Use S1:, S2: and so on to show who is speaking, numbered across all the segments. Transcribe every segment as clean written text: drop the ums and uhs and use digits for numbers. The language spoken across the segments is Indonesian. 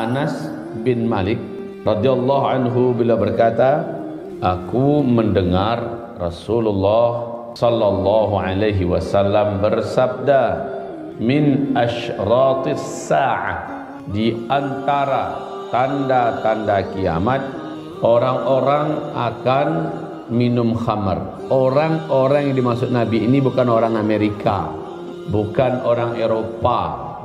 S1: Anas bin Malik radhiyallahu anhu beliau berkata, aku mendengar Rasulullah sallallahu alaihi wasallam bersabda, min asyratis sa'ah, di antara tanda-tanda kiamat orang-orang akan minum khamar. Orang-orang yang dimaksud Nabi ini bukan orang Amerika, bukan orang Eropa,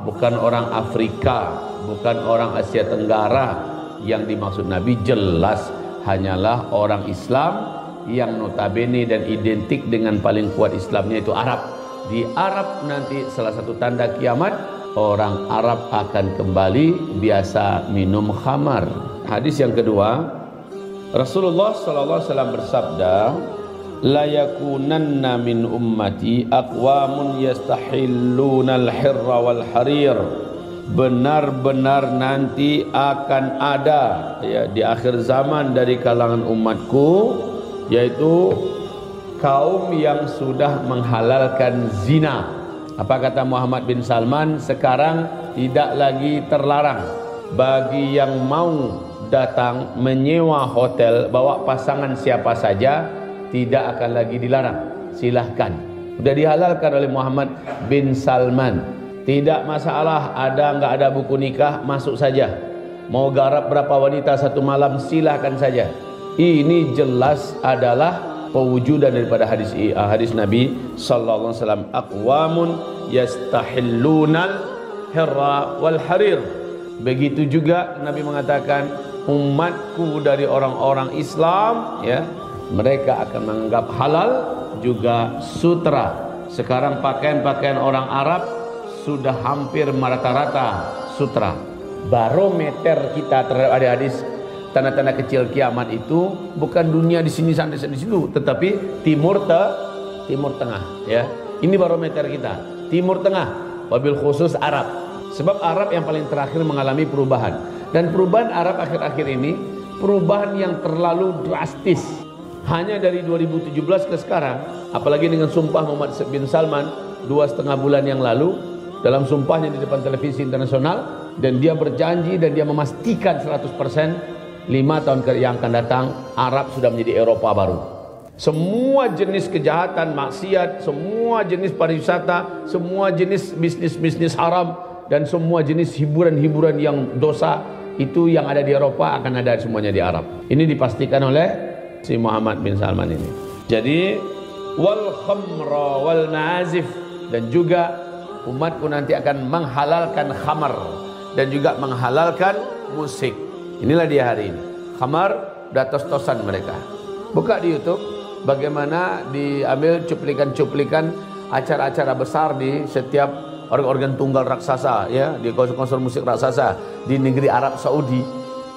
S1: bukan orang Afrika, bukan orang Asia Tenggara. Yang dimaksud Nabi jelas hanyalah orang Islam yang notabene dan identik dengan paling kuat Islamnya itu Arab. Di Arab nanti salah satu tanda kiamat, orang Arab akan kembali biasa minum khamar. Hadis yang kedua, Rasulullah sallallahu alaihi wasallam bersabda, la yakunanna min ummati aqwamun yastahilluna al-hirra wal harir. Benar-benar nanti akan ada ya di akhir zaman dari kalangan umatku, yaitu kaum yang sudah menghalalkan zina. Apa kata Muhammad bin Salman? Sekarang tidak lagi terlarang bagi yang mau datang menyewa hotel bawa pasangan siapa saja, tidak akan lagi dilarang. Silahkan. Sudah dihalalkan oleh Muhammad bin Salman. Tidak masalah, ada nggak ada buku nikah, masuk saja. Mau garap berapa wanita satu malam, silahkan saja. Ini jelas adalah pewujudan daripada hadis Nabi sallallahu alaihi wasallam, aqwamun yastahillunal hirra wal harir. Begitu juga Nabi mengatakan, umatku dari orang-orang Islam ya, mereka akan menganggap halal juga sutra. Sekarang pakaian-pakaian orang Arab sudah hampir rata-rata sutra. Barometer kita terhadap hadis tanda-tanda kecil kiamat itu bukan dunia di sini sampai di situ, tetapi timur tengah ya. Ini barometer kita, timur tengah, wabil khusus Arab. Sebab Arab yang paling terakhir mengalami perubahan, dan perubahan Arab akhir-akhir ini perubahan yang terlalu drastis. Hanya dari 2017 ke sekarang, apalagi dengan sumpah Muhammad bin Salman 2,5 bulan yang lalu, dalam sumpahnya di depan televisi internasional, dan dia berjanji dan dia memastikan 100% 5 tahun yang akan datang Arab sudah menjadi Eropa baru. Semua jenis kejahatan, maksiat, semua jenis pariwisata, semua jenis bisnis-bisnis haram, dan semua jenis hiburan-hiburan yang dosa itu yang ada di Eropa akan ada semuanya di Arab. Ini dipastikan oleh si Muhammad bin Salman ini. Jadi wal khamra wal ma'azif, dan juga umatku nanti akan menghalalkan khamar dan juga menghalalkan musik. Inilah dia hari ini. Khamar udah tos-tosan mereka. Buka di YouTube bagaimana diambil cuplikan-cuplikan acara-acara besar di setiap organ tunggal raksasa ya, di konser musik raksasa di negeri Arab Saudi,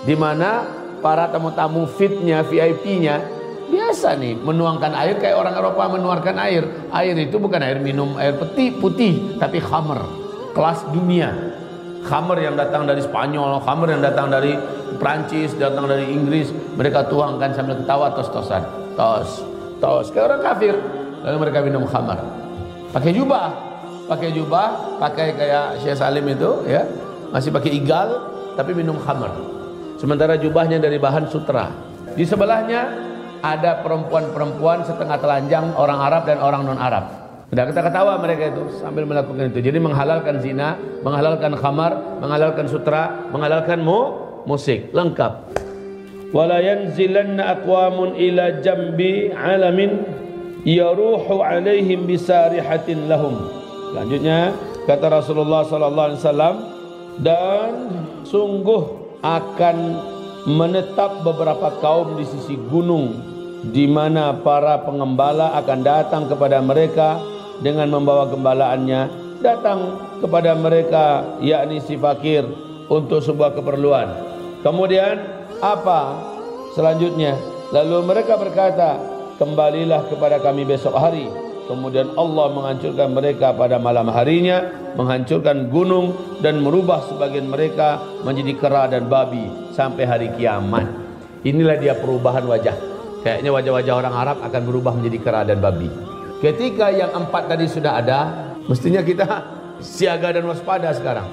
S1: di mana para tamu-tamu VIP-nya, VIP-nya biasa nih menuangkan air kayak orang Eropa menuangkan air. Air itu bukan air minum, air putih, tapi khamar kelas dunia. Khamar yang datang dari Spanyol, khamar yang datang dari Prancis, datang dari Inggris, mereka tuangkan sambil ketawa tos-tosan. Tos kayak orang kafir. Lalu mereka minum khamar. Pakai jubah, pakai kayak Syekh Salim itu ya, masih pakai igal tapi minum khamar. Sementara jubahnya dari bahan sutra. Di sebelahnya ada perempuan-perempuan setengah telanjang, orang Arab dan orang non-Arab. Sudah kita ketawa mereka itu sambil melakukan itu. Jadi menghalalkan zina, menghalalkan khamar, menghalalkan sutra, menghalalkan musik, lengkap. Wala yanzilanna aqwamun ila jambi alamin yaruhu alaihim bisarihatin lahum. Selanjutnya kata Rasulullah sallallahu alaihi wasallam, dan sungguh akan menetap beberapa kaum di sisi gunung, di mana para pengembala akan datang kepada mereka dengan membawa gembalaannya, datang kepada mereka yakni si fakir untuk sebuah keperluan. Kemudian apa selanjutnya? Lalu mereka berkata, kembalilah kepada kami besok hari. Kemudian Allah menghancurkan mereka pada malam harinya, menghancurkan gunung dan merubah sebagian mereka menjadi kera dan babi sampai hari kiamat. Inilah dia perubahan wajah. Kayaknya wajah-wajah orang Arab akan berubah menjadi kera dan babi. Ketika yang 4 tadi sudah ada, mestinya kita siaga dan waspada sekarang.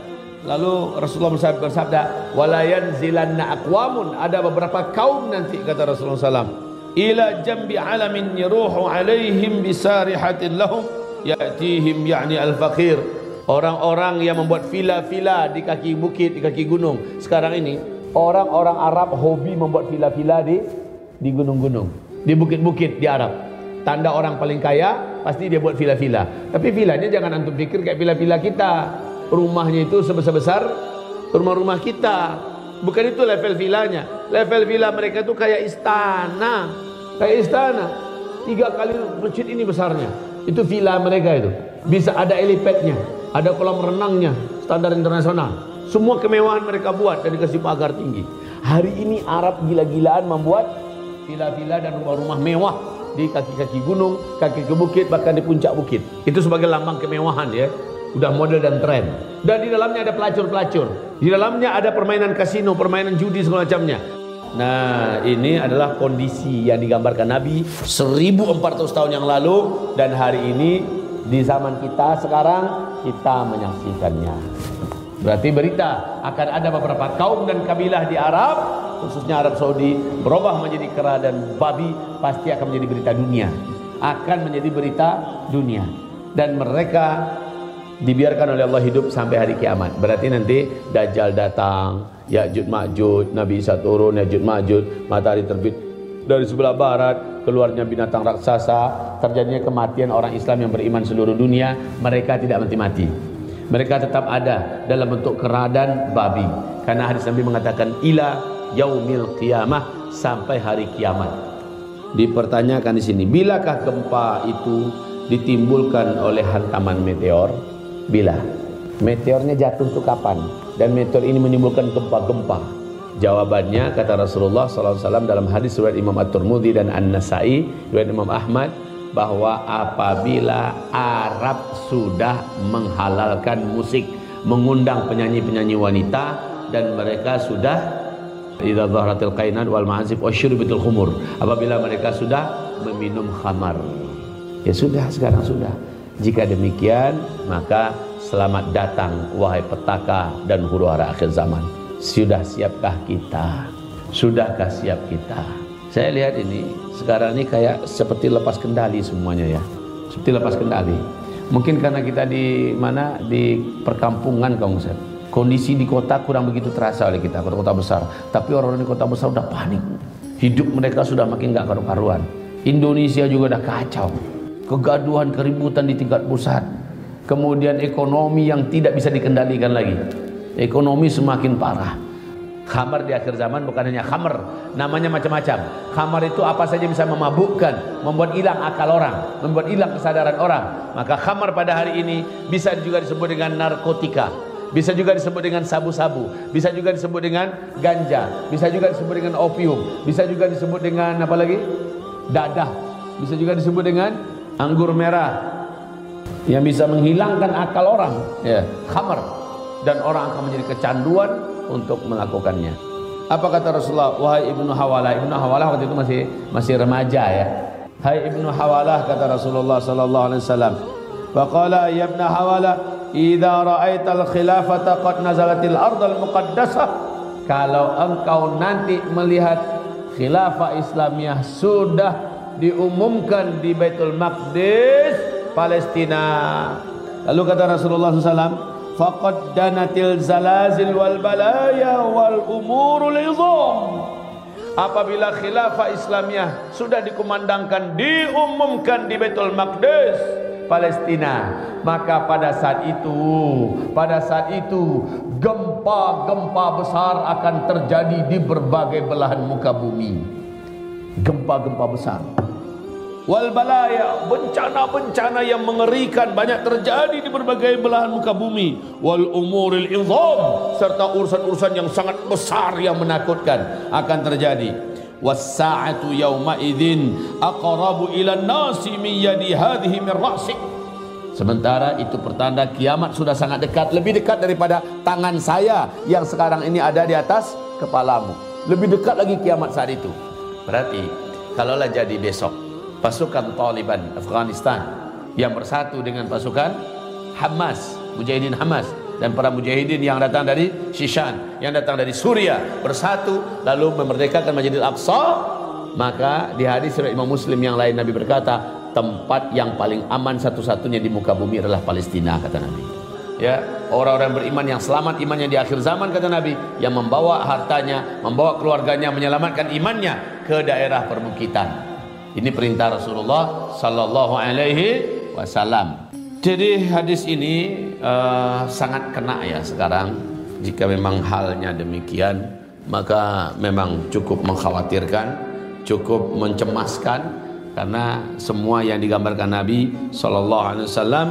S1: Lalu Rasulullah bersabda, wala yanzilanna aqwamun, ada beberapa kaum nanti kata Rasulullah SAW, ila jambi alamin yaruhu alaihim bisarihatin lahum ya'tihim ya'ni al-faqir. Orang-orang yang membuat villa-villa di kaki bukit, di kaki gunung. Sekarang ini orang-orang Arab hobi membuat villa-villa di gunung-gunung, di bukit-bukit di Arab. Tanda orang paling kaya pasti dia buat villa-villa. Tapi villanya jangan antum pikir kayak villa-villa kita. Rumahnya itu sebesar-besar rumah-rumah kita. Bukan itu level villanya. Level villa mereka itu kayak istana. Kayak istana. 3 kali masjid ini besarnya. Itu villa mereka itu. Bisa ada helipadnya, ada kolam renangnya, standar internasional. Semua kemewahan mereka buat dan dikasih pagar tinggi. Hari ini Arab gila-gilaan membuat villa-villa dan rumah-rumah mewah di kaki-kaki gunung, kaki ke bukit, bahkan di puncak bukit. Itu sebagai lambang kemewahan ya. Udah model dan tren. Dan di dalamnya ada pelacur-pelacur. Di dalamnya ada permainan kasino, permainan judi segala macamnya. Nah, ini adalah kondisi yang digambarkan Nabi 1400 tahun yang lalu, dan hari ini di zaman kita sekarang kita menyaksikannya. Berarti berita akan ada beberapa kaum dan kabilah di Arab, khususnya Arab Saudi, berubah menjadi kera dan babi, pasti akan menjadi berita dunia. Akan menjadi berita dunia. Dan mereka dibiarkan oleh Allah hidup sampai hari kiamat. Berarti nanti Dajjal datang, Ya'juj Ma'juj, Nabi Isa turun, Ya'juj Ma'juj, matahari terbit dari sebelah barat, keluarnya binatang raksasa, terjadinya kematian orang Islam yang beriman seluruh dunia. Mereka tidak mati-mati. Mereka tetap ada dalam bentuk kera dan babi. Karena hadis Nabi mengatakan ila yaumil qiyamah, sampai hari kiamat. Dipertanyakan di sini, bilakah gempa itu ditimbulkan oleh hantaman meteor? Bila meteornya jatuh itu kapan? Dan meteor ini menimbulkan gempa-gempa. Jawabannya kata Rasulullah SAW dalam hadis riwayat Imam At-Tirmidzi dan An-Nasa'i, riwayat Imam Ahmad, bahwa apabila Arab sudah menghalalkan musik, mengundang penyanyi-penyanyi wanita, dan mereka sudah idza dhaharatil qainat wal ma'azif wasyurbatul khumur, apabila mereka sudah meminum khamar. Ya sudah, sekarang sudah. Jika demikian, maka selamat datang wahai petaka dan huru-hara akhir zaman. Sudah siapkah kita? Sudahkah siap kita? Saya lihat ini sekarang ini kayak seperti lepas kendali semuanya ya. Seperti lepas kendali. Mungkin karena kita di mana, di perkampungan Kang Ustaz. Kondisi di kota kurang begitu terasa oleh kita, kota-kota besar. Tapi orang-orang di kota besar udah panik. Hidup mereka sudah makin gak karu-karuan. Indonesia juga udah kacau. Kegaduhan, keributan di tingkat pusat. Kemudian ekonomi yang tidak bisa dikendalikan lagi. Ekonomi semakin parah. Khamar di akhir zaman bukan hanya khamar, namanya macam-macam. Khamar itu apa saja bisa memabukkan, membuat hilang akal orang, membuat hilang kesadaran orang. Maka khamar pada hari ini bisa juga disebut dengan narkotika, bisa juga disebut dengan sabu-sabu, bisa juga disebut dengan ganja, bisa juga disebut dengan opium, bisa juga disebut dengan apa lagi? Dadah, bisa juga disebut dengan anggur merah yang bisa menghilangkan akal orang, ya, khamar, dan orang akan menjadi kecanduan untuk melakukannya. Apa kata Rasulullah? Wahai Ibnu Hawalah. Ibnu Hawalah waktu itu masih remaja ya. Hai Ibnu Hawalah, kata Rasulullah sallallahu alaihi wasallam. Faqala ya Ibnu Hawalah, idza ra'aital khilafata qad nazalatil ardal muqaddasah. Kalau engkau nanti melihat khilafah Islamiyah sudah diumumkan di Baitul Maqdis, Palestina. Lalu kata Rasulullah SAW, faqad danatil zalazil wal balaya wal umurul izam. Apabila khilafah Islamiyah sudah dikumandangkan, diumumkan di Baitul Maqdis, Palestina, maka pada saat itu gempa-gempa besar akan terjadi di berbagai belahan muka bumi. Gempa-gempa besar. Wal balaya, bencana-bencana yang mengerikan banyak terjadi di berbagai belahan muka bumi. Wal umuril izam, serta urusan-urusan yang sangat besar yang menakutkan akan terjadi. Was sa'atu yauma idzin aqrabu ila an-nasi min yadi hadhihi min ra'sik. Sementara itu pertanda kiamat sudah sangat dekat, lebih dekat daripada tangan saya yang sekarang ini ada di atas kepalamu. Lebih dekat lagi kiamat saat itu. Berarti kalaulah jadi besok pasukan Taliban Afghanistan yang bersatu dengan pasukan Hamas, Mujahidin Hamas, dan para mujahidin yang datang dari Shishan, yang datang dari Suria bersatu lalu memerdekakan Masjidil Aqsa. Maka di hadis riwayat Imam Muslim yang lain Nabi berkata, tempat yang paling aman satu-satunya di muka bumi adalah Palestina, kata Nabi. Ya, orang-orang beriman yang selamat imannya di akhir zaman, kata Nabi, yang membawa hartanya, membawa keluarganya, menyelamatkan imannya ke daerah perbukitan. Ini perintah Rasulullah sallallahu alaihi wasallam. Jadi hadis ini sangat kena ya sekarang. Jika memang halnya demikian, maka memang cukup mengkhawatirkan, cukup mencemaskan, karena semua yang digambarkan Nabi sallallahu alaihi wasallam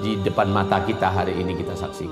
S1: di depan mata kita hari ini kita saksikan.